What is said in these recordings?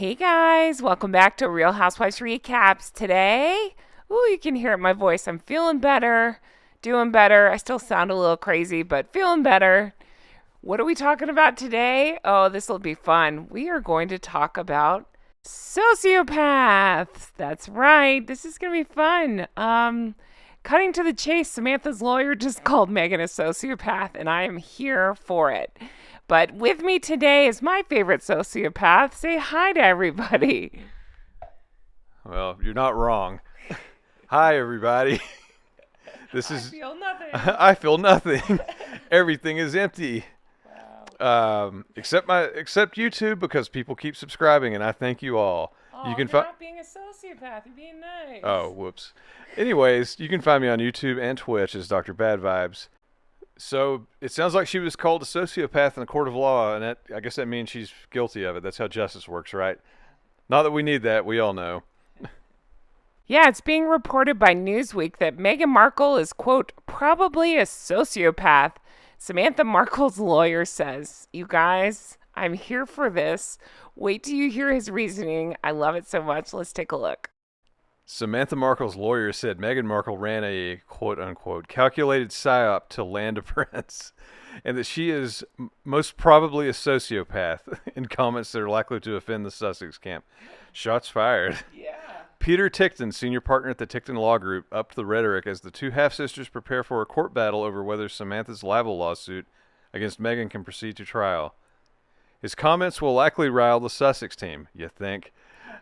Hey guys, welcome back to Real Housewives Recaps. Today, you can hear it in my voice. I'm feeling better, doing better. I still sound a little crazy, but feeling better. What are we talking about today? Oh, this will be fun. We are going to talk about sociopaths. That's right. This is going to be fun. Cutting to the chase, Samantha's lawyer just called Meghan a sociopath, and I am here for it. But with me today is my favorite sociopath. Say hi to everybody. Well, you're not wrong. Hi, everybody. I feel nothing. I feel nothing. Everything is empty. Wow. Except YouTube, because people keep subscribing, and I thank you all. Oh, You can you're not being a sociopath. You're being nice. Oh, whoops. Anyways, you can find me on YouTube and Twitch as Dr. Bad Vibes. So it sounds like she was called a sociopath in a court of law, and I guess that means she's guilty of it. That's how justice works, right? Not that we need that. We all know. Yeah, it's being reported by Newsweek that Meghan Markle is, quote, probably a sociopath. Samantha Markle's lawyer says, you guys, I'm here for this. Wait till you hear his reasoning. I love it so much. Let's take a look. Samantha Markle's lawyer said Meghan Markle ran a quote-unquote calculated psyop to land a prince, and that she is most probably a sociopath, in comments that are likely to offend the Sussex camp. Shots fired. Yeah. Peter Tickton, senior partner at the Tickton Law Group, upped the rhetoric as the two half-sisters prepare for a court battle over whether Samantha's libel lawsuit against Meghan can proceed to trial. His comments will likely rile the Sussex team, you think.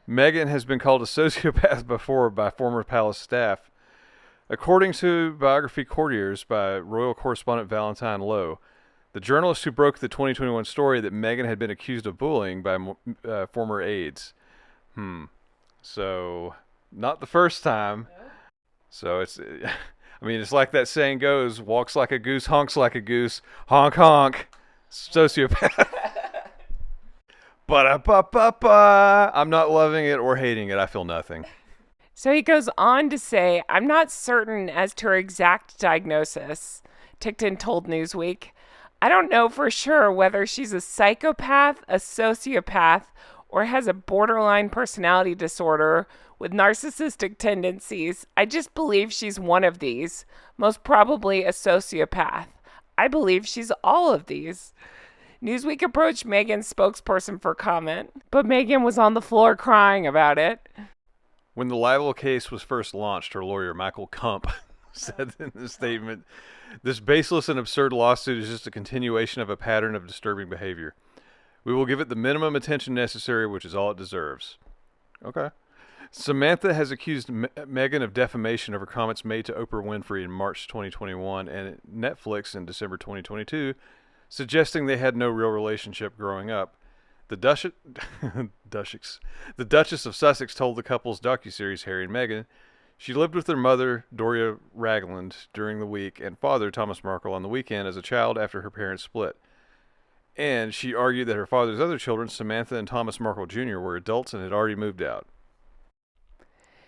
Meghan has been called a sociopath before by former palace staff. According to biography Courtiers by royal correspondent Valentine Lowe, the journalist who broke the 2021 story that Meghan had been accused of bullying by former aides. So, not the first time. So it's like that saying goes, walks like a goose, honks like a goose, honk honk, sociopath. Ba-da-ba-ba-ba. I'm not loving it or hating it. I feel nothing. So he goes on to say, I'm not certain as to her exact diagnosis, Tickton told Newsweek. I don't know for sure whether she's a psychopath, a sociopath, or has a borderline personality disorder with narcissistic tendencies. I just believe she's one of these, most probably a sociopath. I believe she's all of these. Newsweek approached Meghan's spokesperson for comment, but Meghan was on the floor crying about it. When the libel case was first launched, her lawyer, Michael Kump, said in a statement, this baseless and absurd lawsuit is just a continuation of a pattern of disturbing behavior. We will give it the minimum attention necessary, which is all it deserves. Okay. Samantha has accused Meghan of defamation over comments made to Oprah Winfrey in March 2021 and Netflix in December 2022, suggesting they had no real relationship growing up. The Duchess of Sussex told the couple's docuseries Harry and Meghan she lived with their mother, Doria Ragland, during the week and father, Thomas Markle, on the weekend as a child after her parents split. And she argued that her father's other children, Samantha and Thomas Markle Jr., were adults and had already moved out.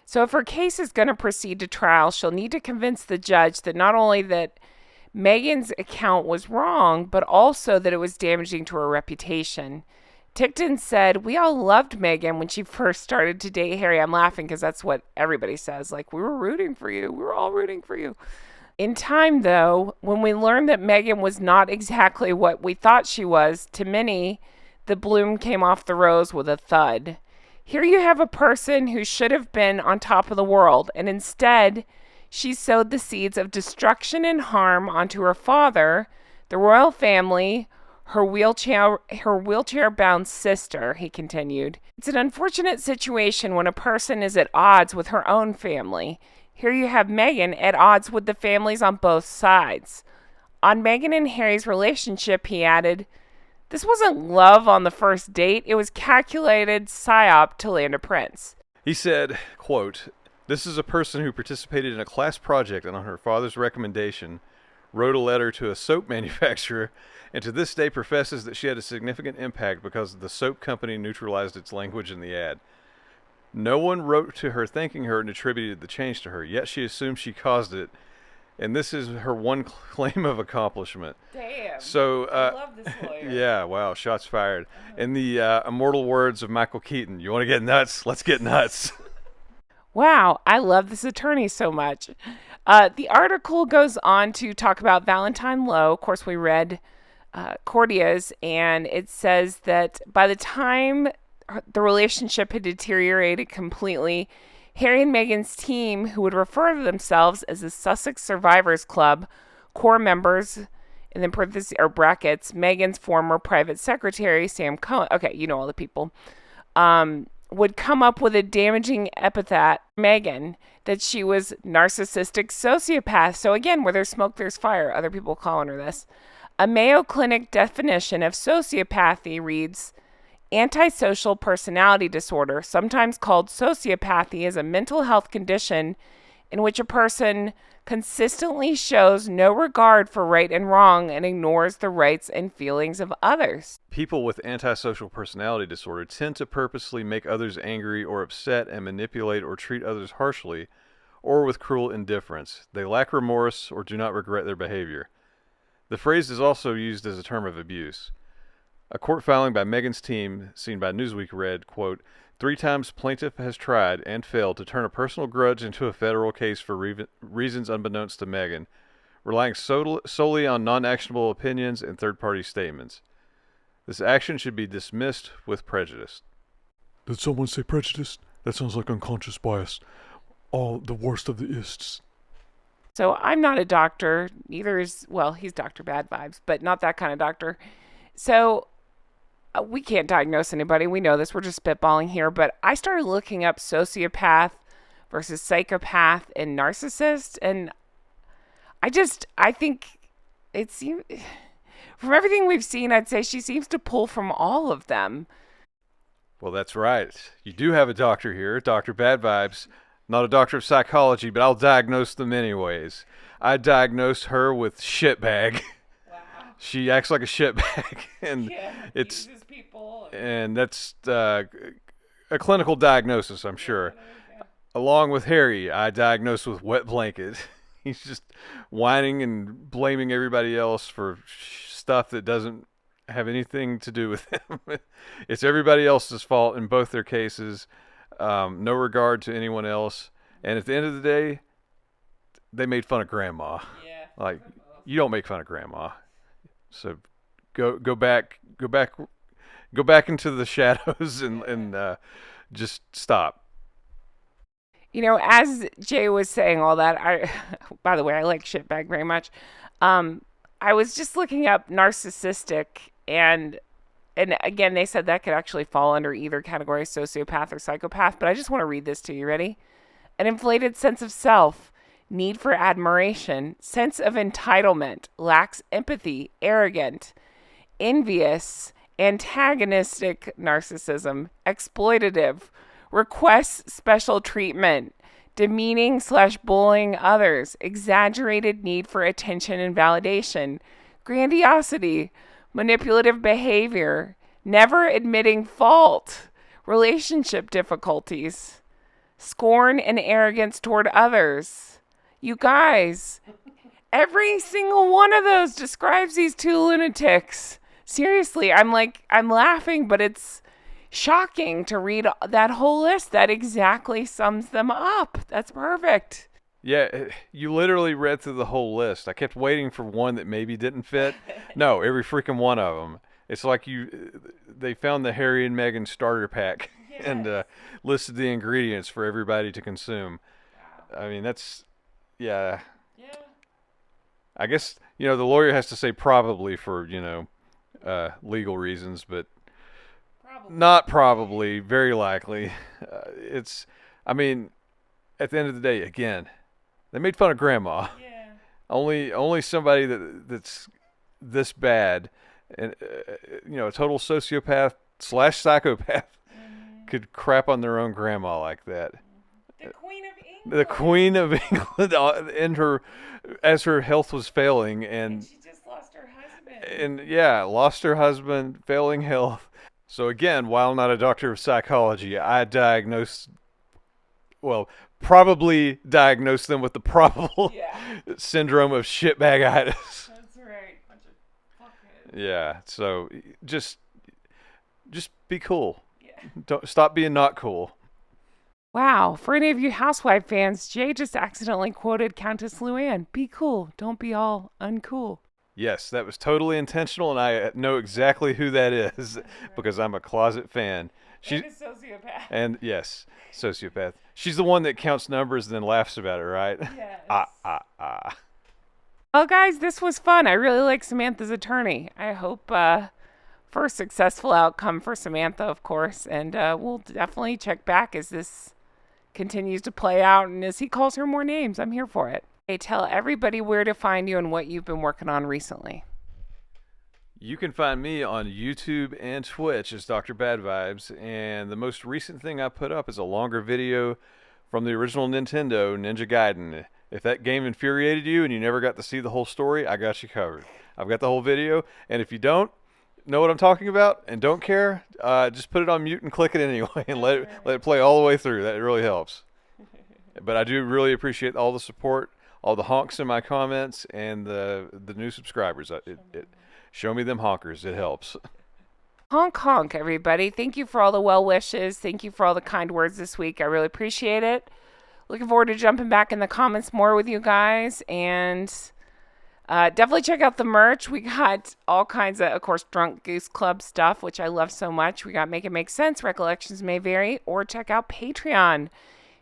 So if her case is going to proceed to trial, she'll need to convince the judge that not only that Meghan's account was wrong, but also that it was damaging to her reputation. Tickton said, we all loved Meghan when she first started to date Harry. I'm laughing because that's what everybody says. Like, we were rooting for you. We were all rooting for you. In time, though, when we learned that Meghan was not exactly what we thought she was, to many, the bloom came off the rose with a thud. Here you have a person who should have been on top of the world, and instead she sowed the seeds of destruction and harm onto her father, the royal family, her wheelchair-bound sister, he continued. It's an unfortunate situation when a person is at odds with her own family. Here you have Meghan at odds with the families on both sides. On Meghan and Harry's relationship, he added, this wasn't love on the first date. It was calculated psyop to land a prince. He said, quote, this is a person who participated in a class project and on her father's recommendation wrote a letter to a soap manufacturer and to this day professes that she had a significant impact because the soap company neutralized its language in the ad. No one wrote to her thanking her and attributed the change to her, yet she assumed she caused it and this is her one claim of accomplishment. Damn. So, I love this lawyer. yeah, wow, shots fired. In the immortal words of Michael Keaton, you want to get nuts? Let's get nuts. Wow, I love this attorney so much. The article goes on to talk about Valentine Lowe. Of course, we read Cordia's, and it says that by the time the relationship had deteriorated completely, Harry and Meghan's team, who would refer to themselves as the Sussex Survivors Club, core members, and then parentheses or brackets, Meghan's former private secretary, Sam Cohen, okay, you know all the people, would come up with a damaging epithet, Meghan, that she was narcissistic sociopath. So again, where there's smoke, there's fire. Other people calling her this. A Mayo Clinic definition of sociopathy reads, antisocial personality disorder, sometimes called sociopathy, is a mental health condition in which a person consistently shows no regard for right and wrong and ignores the rights and feelings of others. People with antisocial personality disorder tend to purposely make others angry or upset and manipulate or treat others harshly or with cruel indifference. They lack remorse or do not regret their behavior. The phrase is also used as a term of abuse. A court filing by Meghan's team, seen by Newsweek, read, quote, 3 times plaintiff has tried and failed to turn a personal grudge into a federal case for reasons unbeknownst to Meghan, relying solely on non-actionable opinions and third-party statements. This action should be dismissed with prejudice. Did someone say prejudice? That sounds like unconscious bias. All the worst of the ists. So I'm not a doctor, neither is, well, he's Dr. Bad Vibes, but not that kind of doctor. So we can't diagnose anybody. We know this. We're just spitballing here. But I started looking up sociopath versus psychopath and narcissist. And I think it seems, from everything we've seen, I'd say she seems to pull from all of them. Well, that's right. You do have a doctor here, Dr. Bad Vibes. Not a doctor of psychology, but I'll diagnose them anyways. I diagnosed her with shitbag. Wow. She acts like a shitbag, and Yeah, it's uses people. and that's a clinical diagnosis, I'm sure. Along with Harry, I diagnosed with wet blanket. He's just whining and blaming everybody else for stuff that doesn't have anything to do with him. It's everybody else's fault in both their cases. No regard to anyone else. And at the end of the day, they made fun of Grandma. Yeah. Like, you don't make fun of Grandma. So go back into the shadows and just stop. You know, as Jay was saying all that, by the way, I like shitbag very much. I was just looking up narcissistic, and again, they said that could actually fall under either category, sociopath or psychopath. But I just want to read this to you. Ready? An inflated sense of self, need for admiration, sense of entitlement, lacks empathy, arrogant, envious, antagonistic narcissism, exploitative, requests special treatment, demeaning/bullying others, exaggerated need for attention and validation, grandiosity, manipulative behavior, never admitting fault, relationship difficulties, scorn and arrogance toward others. You guys, every single one of those describes these two lunatics. Seriously, I'm laughing, but it's shocking to read that whole list. That exactly sums them up. That's perfect. Yeah, you literally read through the whole list. I kept waiting for one that maybe didn't fit. No, every freaking one of them. It's like they found the Harry and Meghan starter pack and listed the ingredients for everybody to consume. I mean, that's, yeah. I guess, the lawyer has to say probably for, legal reasons, but not probably, very likely. At the end of the day, again, they made fun of Grandma. Yeah. Only somebody that's this bad, and a total sociopath / psychopath, could crap on their own grandma like that. The Queen of England. The Queen of England, as her health was failing, and she just lost her husband. And lost her husband, failing health. So again, while not a doctor of psychology, I diagnosed probably diagnose them with the probable syndrome of shitbagitis. That's right. Bunch of fuckheads. Yeah, so just be cool. Yeah. Don't stop being not cool. Wow. For any of you housewife fans, Jay just accidentally quoted Countess Luann. Be cool. Don't be all uncool. Yes, that was totally intentional, and I know exactly who that is because I'm a closet fan. She's a sociopath. And yes, sociopath. She's the one that counts numbers and then laughs about it, right? Yes. Ah. Well, guys, this was fun. I really like Samantha's attorney. I hope for a successful outcome for Samantha, of course. And we'll definitely check back as this continues to play out and as he calls her more names. I'm here for it. Hey, tell everybody where to find you and what you've been working on recently. You can find me on YouTube and Twitch as Dr. Bad Vibes, and the most recent thing I put up is a longer video from the original Nintendo, Ninja Gaiden. If that game infuriated you and you never got to see the whole story, I got you covered. I've got the whole video, and if you don't know what I'm talking about and don't care, just put it on mute and click it anyway and let it play all the way through. That really helps. But I do really appreciate all the support, all the honks in my comments, and the new subscribers. Show me them honkers. It helps. Honk honk, everybody. Thank you for all the well wishes. Thank you for all the kind words this week. I really appreciate it. Looking forward to jumping back in the comments more with you guys. And definitely check out the merch. We got all kinds of course, Drunk Goose Club stuff, which I love so much. We got Make It Make Sense, Recollections May Vary, or check out Patreon.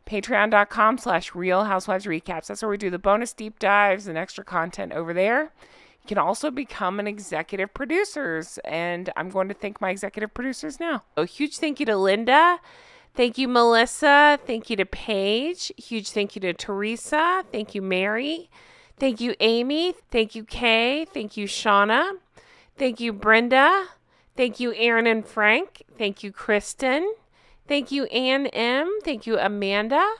Patreon.com/Real Housewives Recaps. That's where we do the bonus deep dives and extra content over there. You can also become an executive producers, and I'm going to thank my executive producers now. A huge thank you to Linda. Thank you, Melissa. Thank you to Paige. Huge thank you to Teresa. Thank you, Mary. Thank you, Amy. Thank you, Kay. Thank you, Shauna. Thank you, Brenda. Thank you, Aaron and Frank. Thank you, Kristen. Thank you, Ann M. Thank you, Amanda.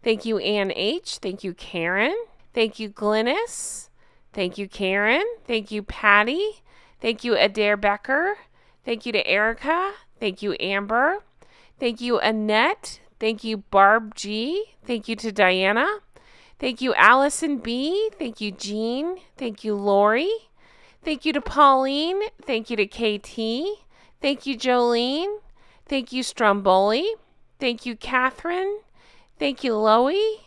Thank you, Ann H. Thank you, Karen. Thank you, Glynis. Thank you, Karen. Thank you, Patty. Thank you, Adair Becker. Thank you to Erica. Thank you, Amber. Thank you, Annette. Thank you, Barb G. Thank you to Diana. Thank you, Allison B. Thank you, Jean. Thank you, Lori. Thank you to Pauline. Thank you to KT. Thank you, Jolene. Thank you, Stromboli. Thank you, Catherine. Thank you, Loie.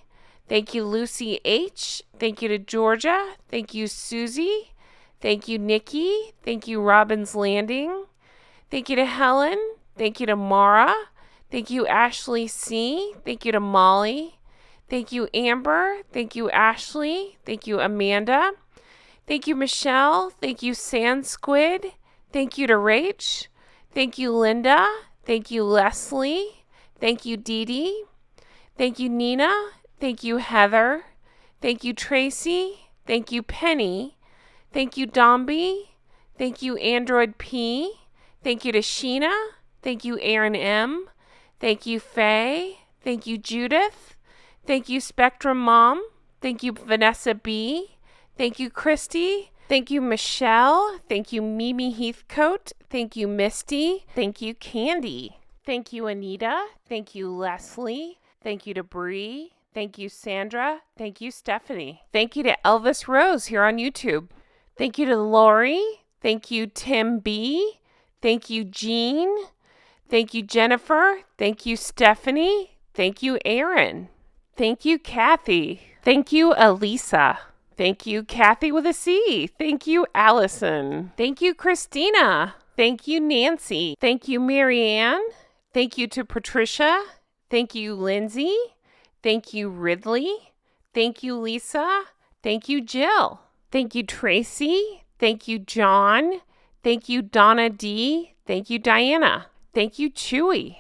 Thank you, Lucy H. Thank you to Georgia. Thank you, Susie. Thank you, Nikki. Thank you, Robin's Landing. Thank you to Helen. Thank you to Mara. Thank you, Ashley C. Thank you to Molly. Thank you, Amber. Thank you, Ashley. Thank you, Amanda. Thank you, Michelle. Thank you, Sand Squid. Thank you to Rach. Thank you, Linda. Thank you, Leslie. Thank you, Dee Dee. Thank you, Nina. Thank you, Heather. Thank you, Tracy. Thank you, Penny. Thank you, Domby. Thank you, Android P. Thank you to Sheena. Thank you, Aaron M. Thank you, Faye. Thank you, Judith. Thank you, Spectrum Mom. Thank you, Vanessa B. Thank you, Christy. Thank you, Michelle. Thank you, Mimi Heathcote. Thank you, Misty. Thank you, Candy. Thank you, Anita. Thank you, Leslie. Thank you to Bree. Thank you, Sandra. Thank you, Stephanie. Thank you to Elvis Rose here on YouTube. Thank you to Lori. Thank you, Tim B. Thank you, Jean. Thank you, Jennifer. Thank you, Stephanie. Thank you, Aaron. Thank you, Kathy. Thank you, Elisa. Thank you, Kathy with a C. Thank you, Allison. Thank you, Christina. Thank you, Nancy. Thank you, Marianne. Thank you to Patricia. Thank you, Lindsay. Thank you, Ridley. Thank you, Lisa. Thank you, Jill. Thank you, Tracy. Thank you, John. Thank you, Donna D. Thank you, Diana. Thank you, Chewy.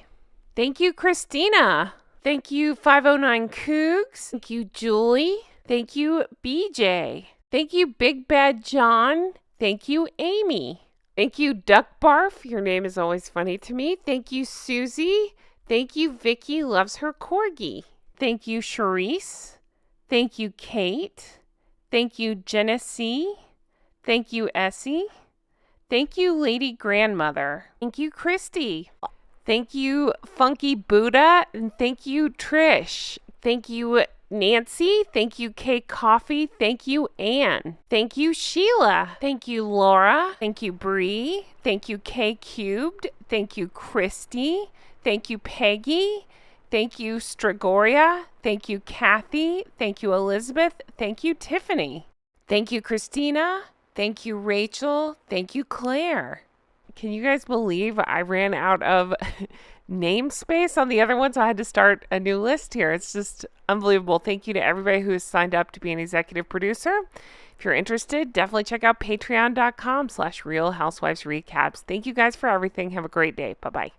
Thank you, Christina. Thank you, 509 Cougs. Thank you, Julie. Thank you, BJ. Thank you, Big Bad John. Thank you, Amy. Thank you, Duck Barf. Your name is always funny to me. Thank you, Susie. Thank you, Vicky loves her corgi. Thank you, Charisse. Thank you, Kate. Thank you, Genesee. Thank you, Essie. Thank you, Lady Grandmother. Thank you, Christy. Thank you, Funky Buddha. And thank you, Trish. Thank you, Nancy. Thank you, Kay Coffee. Thank you, Anne. Thank you, Sheila. Thank you, Laura. Thank you, Bree. Thank you, K Cubed. Thank you, Christy. Thank you, Peggy. Thank you, Stragoria. Thank you, Kathy. Thank you, Elizabeth. Thank you, Tiffany. Thank you, Christina. Thank you, Rachel. Thank you, Claire. Can you guys believe I ran out of namespace on the other ones? I had to start a new list here. It's just unbelievable. Thank you to everybody who has signed up to be an executive producer. If you're interested, definitely check out patreon.com/Real Housewives Recaps. Thank you guys for everything. Have a great day. Bye-bye.